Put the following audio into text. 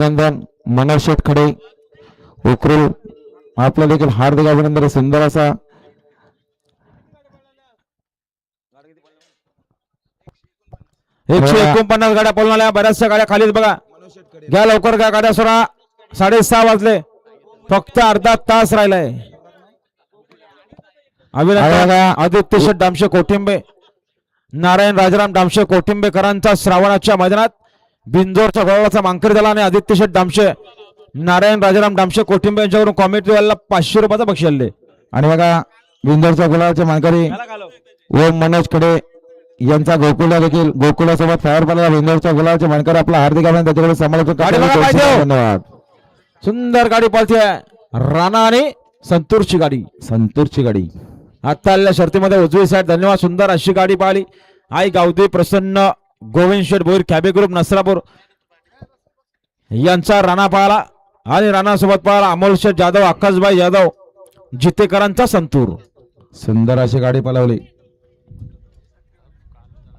अभिनंदन मनोज शेठ खडे उकरूल आपलं देखील हार्दिक अभिनंदन. सुंदर असा 149 गाड्या पळून आल्या. बऱ्याचशा गाड्या खालीच बघा. घ्या लवकर घ्या गाड्या सोडा. 6:30 वाजले. फक्त अर्धा तास राहिलाय. अभिनंदन आदित्य शेठ दामशे कोठिंबे, नारायण राजाराम दामशे कोठिंबेकरांचा श्रावणाच्या मैदानात बिंजोरच्या गोळाचा मांकरी झाला आणि आदित्य शेठ दामशे, नारायण राजाराम दामशे कोठिंबे यांच्याकडून कॉमेडी वाला 500 रुपयाचा बक्षीस आले. आणि बघा बिंदोरच्या गुलाबाचे मानकरी व मनोज खडे यांचा गोकुला देखील गोकुलासोबत फायर पाला बिंदोरच्या गुलाबाचे मानकरी आपला हार्दिक अभिनंदन. त्याच्याकडे समालोचन धन्यवाद. सुंदर गाडी पळते. राणा आणि संतूरची गाडी. संतूरची गाडी आता आलेल्या शर्तीमध्ये उजवी साईड. धन्यवाद. सुंदर अशी गाडी पाहिली. आई गावदी प्रसन्न गोविंद शेठ भोईर कॅबे ग्रुप नसरापूर यांचा राणा पाहिला आणि राणा सोबत पाहिला अमोल शेठ जाधव, आकाशभाई जाधव जितेकरांचा संतूर. सुंदर अशी गाडी पळवली.